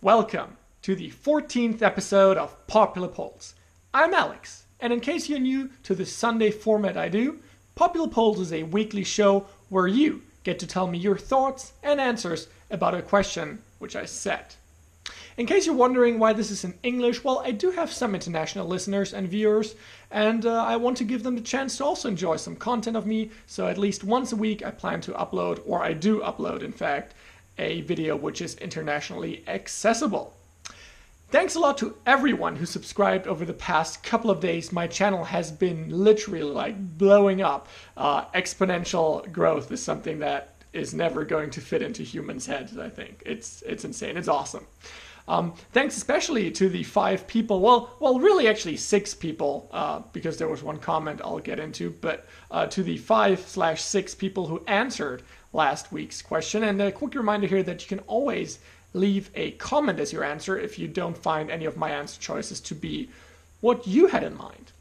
Welcome to the 14th episode of Popular Polls. I'm Alex, and in case you're new to the Sunday format I do, Popular Polls is a weekly show where you get to tell me your thoughts and answers about a question which I set. In case you're wondering why this is in English, well, I do have some international listeners and viewers, and I want to give them the chance to also enjoy some content of me, so at least once a week I plan to upload, or I do upload in fact, a video which is internationally accessible. Thanks a lot to everyone who subscribed over the past couple of days. My channel has been literally like blowing up. Exponential growth is something that is never going to fit into humans' heads, I think. It's insane. It's awesome. Thanks especially to the 5 people, well, really actually 6 people, because there was one comment I'll get into, but to the 5/6 people who answered last week's question. And a quick reminder here that you can always leave a comment as your answer if you don't find any of my answer choices to be what you had in mind.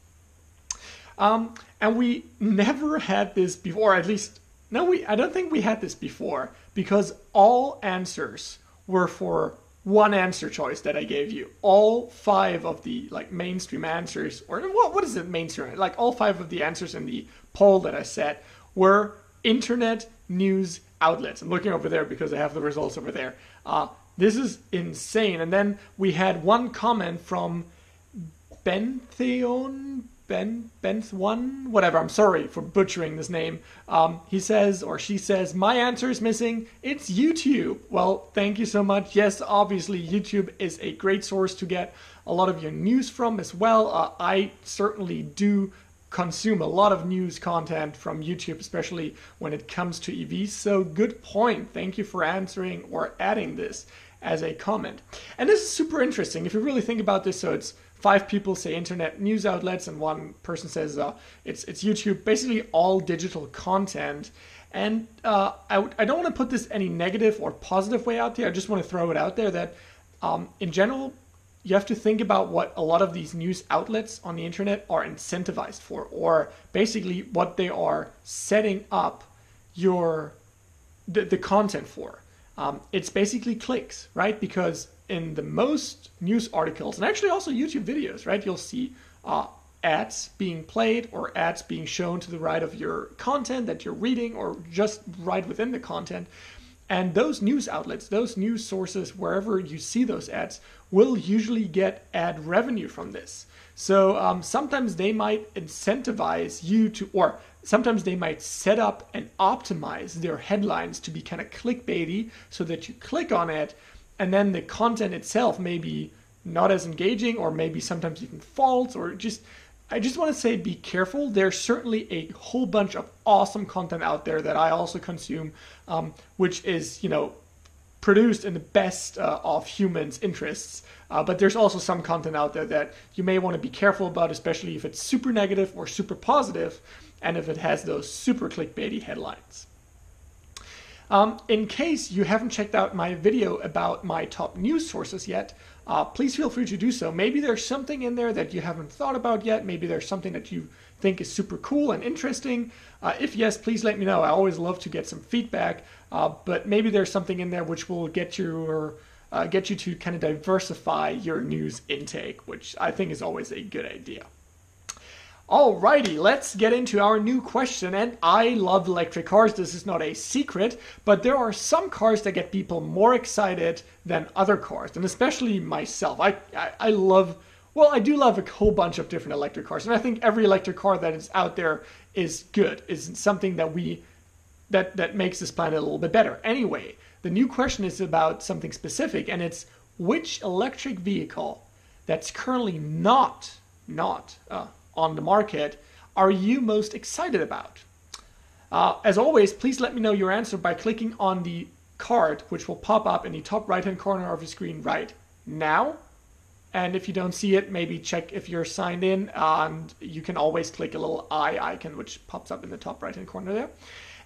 And we never had this before, at least, no, I don't think we had this before, because all answers were for one answer choice that I gave you. All 5 of the mainstream answers, or what is it mainstream? Like all 5 of the answers in the poll that I set were internet news outlets. I'm looking over there because I have the results over there. This is insane. And then we had one comment from Bentheon, Benth1, whatever. I'm sorry for butchering this name. He says, or she says, my answer is missing. It's YouTube. Well, thank you so much. Yes, obviously YouTube is a great source to get a lot of your news from as well. I certainly do consume a lot of news content from YouTube, especially when it comes to EVs. So good point. Thank you for answering or adding this as a comment. And this is super interesting. If you really think about this, so it's 5 people say internet news outlets and 1 person says it's YouTube, basically all digital content. And I don't want to put this any negative or positive way out there. I just want to throw it out there that in general, you have to think about what a lot of these news outlets on the internet are incentivized for, or basically what they are setting up the content for. It's basically clicks, right? Because in the most news articles, and actually also YouTube videos, right, you'll see ads being played or ads being shown to the right of your content that you're reading, or just right within the content. And those news outlets, those news sources, wherever you see those ads, will usually get ad revenue from this. So sometimes they might incentivize you to, or sometimes they might set up and optimize their headlines to be kind of clickbaity so that you click on it, and then the content itself may be not as engaging, or maybe sometimes even false, or I just want to say be careful. There's certainly a whole bunch of awesome content out there that I also consume, which is, produced in the best of humans' interests. But there's also some content out there that you may want to be careful about, especially if it's super negative or super positive, and if it has those super clickbaity headlines. In case you haven't checked out my video about my top news sources yet, please feel free to do so. Maybe there's something in there that you haven't thought about yet. Maybe there's something that you think is super cool and interesting. If yes, please let me know. I always love to get some feedback, but maybe there's something in there which will get you to kind of diversify your news intake, which I think is always a good idea. Alrighty, let's get into our new question. And I love electric cars. This is not a secret, but there are some cars that get people more excited than other cars, and especially myself. I do love a whole bunch of different electric cars, and I think every electric car that is out there is good, is something that makes this planet a little bit better. Anyway, the new question is about something specific, and it's which electric vehicle that's currently not on the market are you most excited about? As always, please let me know your answer by clicking on the card, which will pop up in the top right-hand corner of your screen right now. And if you don't see it, maybe check if you're signed in, and you can always click a little eye icon, which pops up in the top right-hand corner there.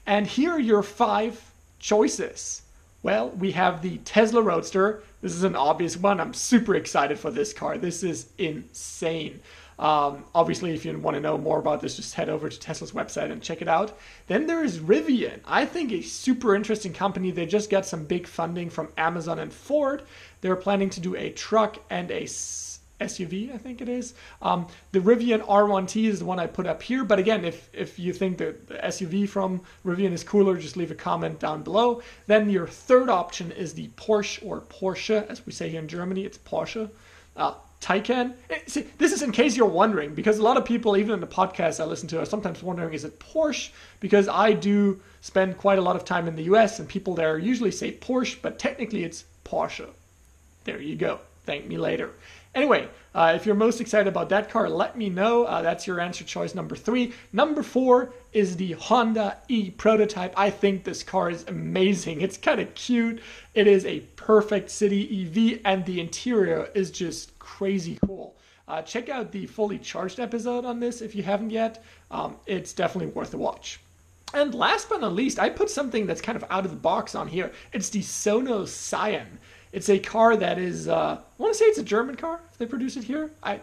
And here are your 5 choices. Well, we have the Tesla Roadster. This is an obvious one. I'm super excited for this car. This is insane. Obviously, if you want to know more about this, just head over to Tesla's website and check it out. Then there is Rivian. I think a super interesting company. They just got some big funding from Amazon and Ford. They're planning to do a truck and a SUV, I think it is. The Rivian R1T is the one I put up here. But again, if you think that the SUV from Rivian is cooler, just leave a comment down below. Then your third option is the Porsche, or Porsche, as we say here in Germany. It's Porsche. Taycan. See, this is in case you're wondering, because a lot of people, even in the podcast I listen to, are sometimes wondering, is it Porsche? Because I do spend quite a lot of time in the US, and people there usually say Porsche, but technically it's Porsche. There you go. Thank me later. Anyway, if you're most excited about that car, let me know. That's your answer choice number 3. Number 4 is the Honda E prototype. I think this car is amazing. It's kind of cute. It is a perfect city EV, and the interior is just crazy cool. Check out the fully charged episode on this if you haven't yet. It's definitely worth a watch. And last but not least, I put something that's kind of out of the box on here. It's the Sonos Scion. It's a car that is, I want to say it's a German car, if they produce it here. I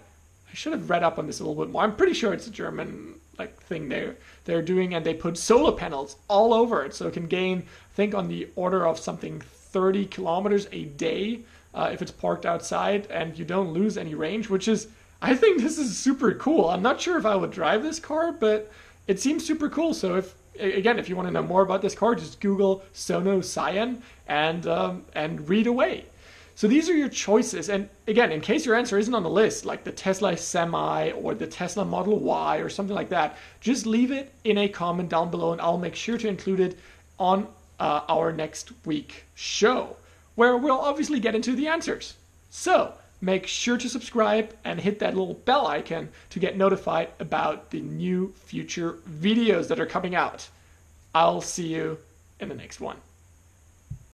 should have read up on this a little bit more. I'm pretty sure it's a German thing they're doing, and they put solar panels all over it, so it can gain, I think, on the order of something 30 kilometers a day if it's parked outside, and you don't lose any range, which is, I think this is super cool. I'm not sure if I would drive this car, but it seems super cool. So if you want to know more about this car, just Google Sonos Scion and read away. So these are your choices. And again, in case your answer isn't on the list, like the Tesla Semi or the Tesla Model Y or something like that, just leave it in a comment down below, and I'll make sure to include it on our next week show, where we'll obviously get into the answers. So make sure to subscribe and hit that little bell icon to get notified about the new future videos that are coming out. I'll see you in the next one.